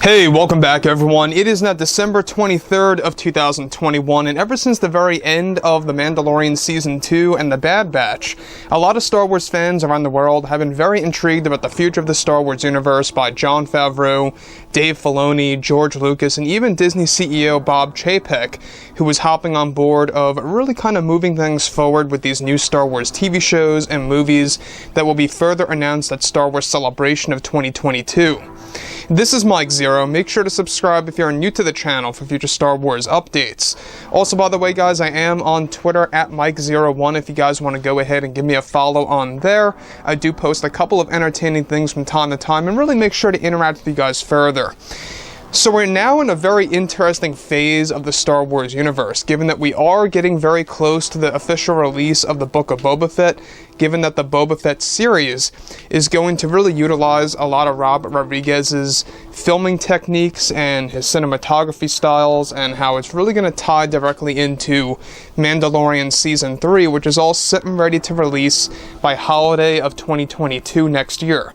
Hey, welcome back everyone. It is now December 23rd of 2021, and ever since the very end of The Mandalorian Season 2 and The Bad Batch, a lot of Star Wars fans around the world have been very intrigued about the future of the Star Wars universe by Jon Favreau, Dave Filoni, George Lucas, and even Disney CEO Bob Chapek, who was hopping on board of really kind of moving things forward with these new Star Wars TV shows and movies that will be further announced at Star Wars Celebration of 2022. This is Mike Zero. Make sure to subscribe if you're new to the channel for future Star Wars updates. Also, by the way, guys, I am on Twitter at Mike01 if you guys want to go ahead and give me a follow on there. I do post a couple of entertaining things from time to time and really make sure to interact with you guys further. So we're now in a very interesting phase of the Star Wars universe, given that we are getting very close to the official release of the Book of Boba Fett, given that the Boba Fett series is going to really utilize a lot of Robert Rodriguez's filming techniques and his cinematography styles, and how it's really going to tie directly into Mandalorian Season 3, which is all set and ready to release by holiday of 2022 next year.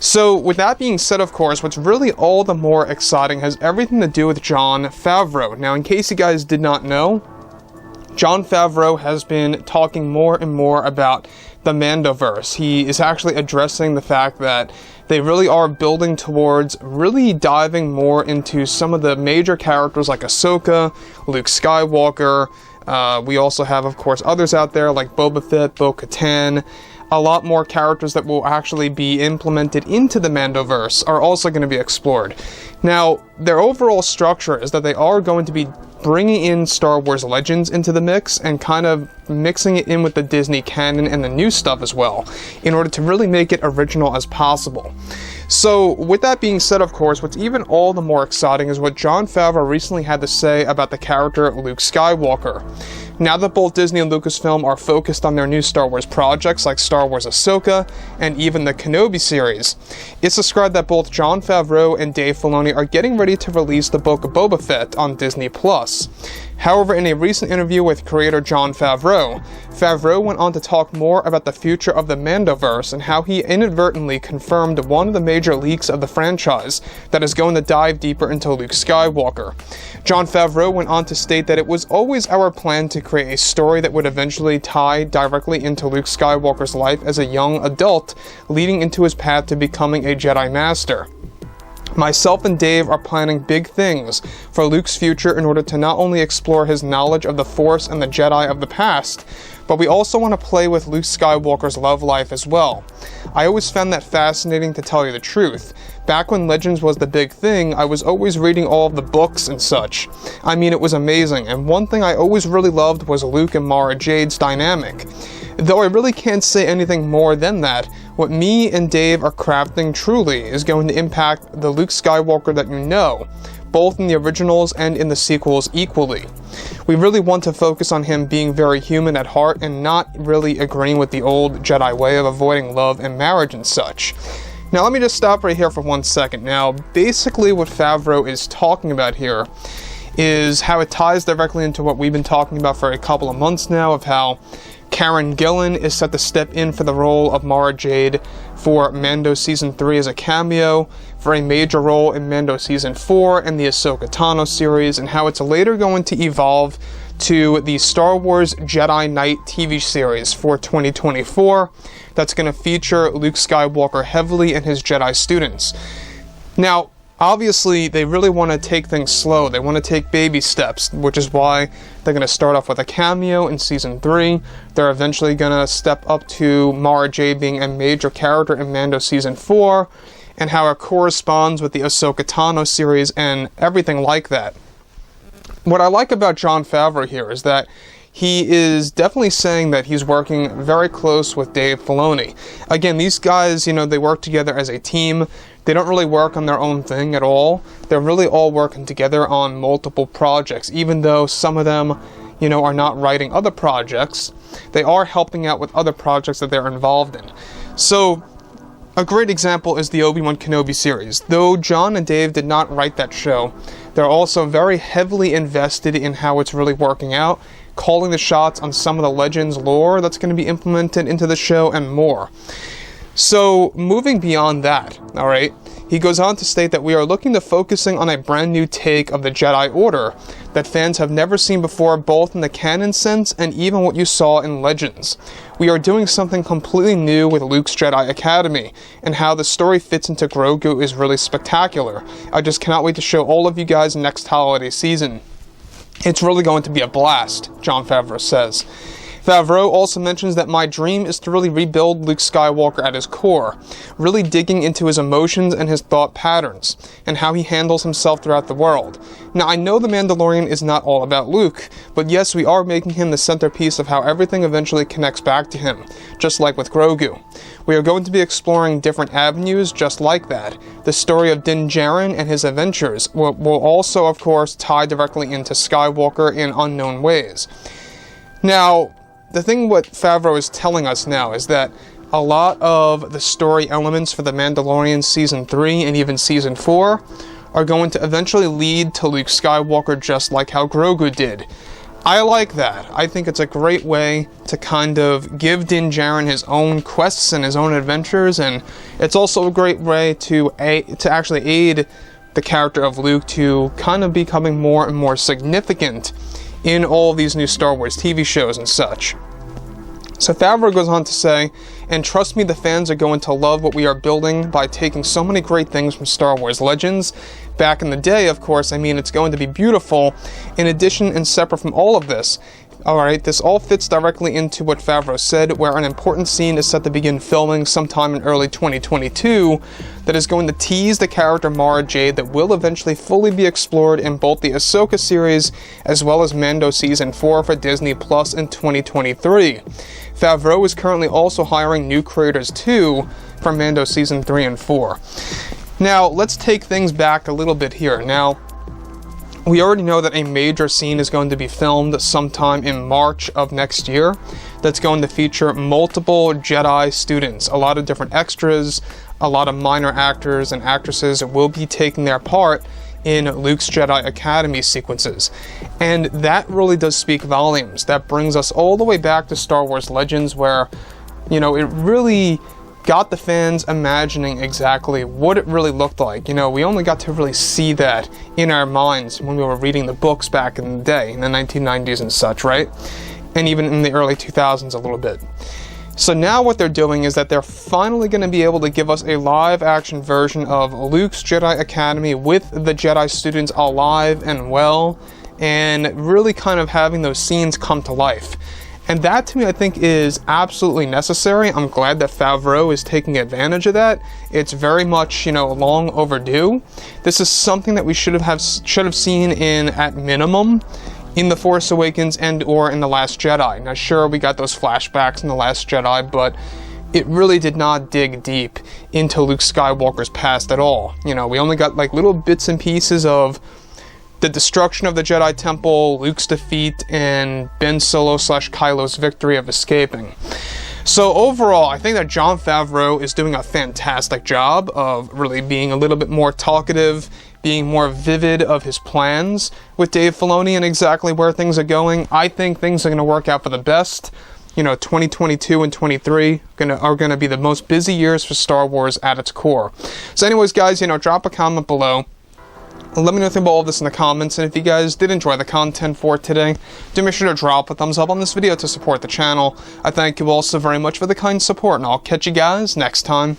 So, with that being said, of course, what's really all the more exciting has everything to do with Jon Favreau. Now, in case you guys did not know, Jon Favreau has been talking more and more about the mandoverse. He is actually addressing the fact that they really are building towards really diving more into some of the major characters like Ahsoka, Luke Skywalker. We also have, of course, others out there like Boba Fett, Bo-Katan. A lot more characters that will actually be implemented into the mandoverse are also going to be explored. Now, their overall structure is that they are going to be bringing in Star Wars Legends into the mix and kind of mixing it in with the Disney canon and the new stuff as well, in order to really make it original as possible. So, with that being said, of course, what's even all the more exciting is what Jon Favreau recently had to say about the character Luke Skywalker. Now that both Disney and Lucasfilm are focused on their new Star Wars projects like Star Wars Ahsoka and even the Kenobi series, it's described that both Jon Favreau and Dave Filoni are getting ready to release the Book of Boba Fett on Disney+. However, in a recent interview with creator Jon Favreau, Favreau went on to talk more about the future of the Mandoverse and how he inadvertently confirmed one of the major leaks of the franchise that is going to dive deeper into Luke Skywalker. Jon Favreau went on to state that it was always our plan to create a story that would eventually tie directly into Luke Skywalker's life as a young adult, leading into his path to becoming a Jedi Master. Myself and Dave are planning big things for Luke's future in order to not only explore his knowledge of the Force and the Jedi of the past, but we also want to play with Luke Skywalker's love life as well. I always found that fascinating, to tell you the truth. Back when Legends was the big thing, I was always reading all of the books and such. I mean, it was amazing, and one thing I always really loved was Luke and Mara Jade's dynamic. Though I really can't say anything more than that, what me and Dave are crafting truly is going to impact the Luke Skywalker that you know, both in the originals and in the sequels equally. We really want to focus on him being very human at heart and not really agreeing with the old Jedi way of avoiding love and marriage and such. Now let me just stop right here for 1 second. Now, basically what Favreau is talking about here is how it ties directly into what we've been talking about for a couple of months now, of how Karen Gillan is set to step in for the role of Mara Jade for Mando Season 3 as a cameo, for a major role in Mando Season 4 and the Ahsoka Tano series, and how it's later going to evolve to the Star Wars Jedi Knight TV series for 2024 that's going to feature Luke Skywalker heavily and his Jedi students. Now, obviously, they really want to take things slow. They want to take baby steps, which is why they're going to start off with a cameo in Season 3. They're eventually going to step up to Mara Jade being a major character in Mando Season 4, and how it corresponds with the Ahsoka Tano series and everything like that. What I like about Jon Favreau here is that he is definitely saying that he's working very close with Dave Filoni. Again, these guys, they work together as a team. They don't really work on their own thing at all. They're really all working together on multiple projects, even though some of them, are not writing other projects. They are helping out with other projects that they're involved in. So, a great example is the Obi-Wan Kenobi series. Though Jon and Dave did not write that show, they're also very heavily invested in how it's really working out, calling the shots on some of the Legends lore that's going to be implemented into the show, and more. So, moving beyond that, alright, he goes on to state that we are looking to focusing on a brand new take of the Jedi Order that fans have never seen before, both in the canon sense and even what you saw in Legends. We are doing something completely new with Luke's Jedi Academy, and how the story fits into Grogu is really spectacular. I just cannot wait to show all of you guys next holiday season. It's really going to be a blast, Jon Favreau says. Favreau also mentions that my dream is to really rebuild Luke Skywalker at his core, really digging into his emotions and his thought patterns, and how he handles himself throughout the world. Now, I know The Mandalorian is not all about Luke, but yes, we are making him the centerpiece of how everything eventually connects back to him, just like with Grogu. We are going to be exploring different avenues just like that. The story of Din Djarin and his adventures will also, of course, tie directly into Skywalker in unknown ways. Now, the thing what Favreau is telling us now is that a lot of the story elements for The Mandalorian Season 3 and even Season 4 are going to eventually lead to Luke Skywalker just like how Grogu did. I like that. I think it's a great way to kind of give Din Djarin his own quests and his own adventures, and it's also a great way to actually aid the character of Luke to kind of becoming more and more significant in all these new Star Wars TV shows and such. So Favreau goes on to say, and trust me, the fans are going to love what we are building by taking so many great things from Star Wars Legends. Back in the day, of course, I mean, it's going to be beautiful. In addition and separate from all of this, alright, this all fits directly into what Favreau said, where an important scene is set to begin filming sometime in early 2022 that is going to tease the character Mara Jade that will eventually fully be explored in both the Ahsoka series as well as Mando Season 4 for Disney Plus in 2023. Favreau is currently also hiring new creators too for Mando Season 3 and 4. Now, let's take things back a little bit here. Now, we already know that a major scene is going to be filmed sometime in March of next year that's going to feature multiple Jedi students. A lot of different extras, a lot of minor actors and actresses will be taking their part in Luke's Jedi Academy sequences. And that really does speak volumes. That brings us all the way back to Star Wars Legends, where, you know, it really got the fans imagining exactly what it really looked like. You know, we only got to really see that in our minds when we were reading the books back in the day, in the 1990s and such, right? And even in the early 2000s a little bit. So now what they're doing is that they're finally going to be able to give us a live-action version of Luke's Jedi Academy with the Jedi students alive and well, and really kind of having those scenes come to life. And that, to me, I think is absolutely necessary. I'm glad that Favreau is taking advantage of that. It's very much, you know, long overdue. This is something that we should have seen in, at minimum, in The Force Awakens and or in The Last Jedi. Now, sure, we got those flashbacks in The Last Jedi, but it really did not dig deep into Luke Skywalker's past at all. You know, we only got like little bits and pieces of the destruction of the Jedi Temple, Luke's defeat, and Ben Solo / Kylo's victory of escaping. So overall, I think that Jon Favreau is doing a fantastic job of really being a little bit more talkative, being more vivid of his plans with Dave Filoni and exactly where things are going. I think things are going to work out for the best. You know, 2022 and 23 are going to be the most busy years for Star Wars at its core. So anyways, guys, you know, drop a comment below. Let me know about all of this in the comments, and if you guys did enjoy the content for today, do make sure to drop a thumbs up on this video to support the channel. I thank you all so very much for the kind support, and I'll catch you guys next time.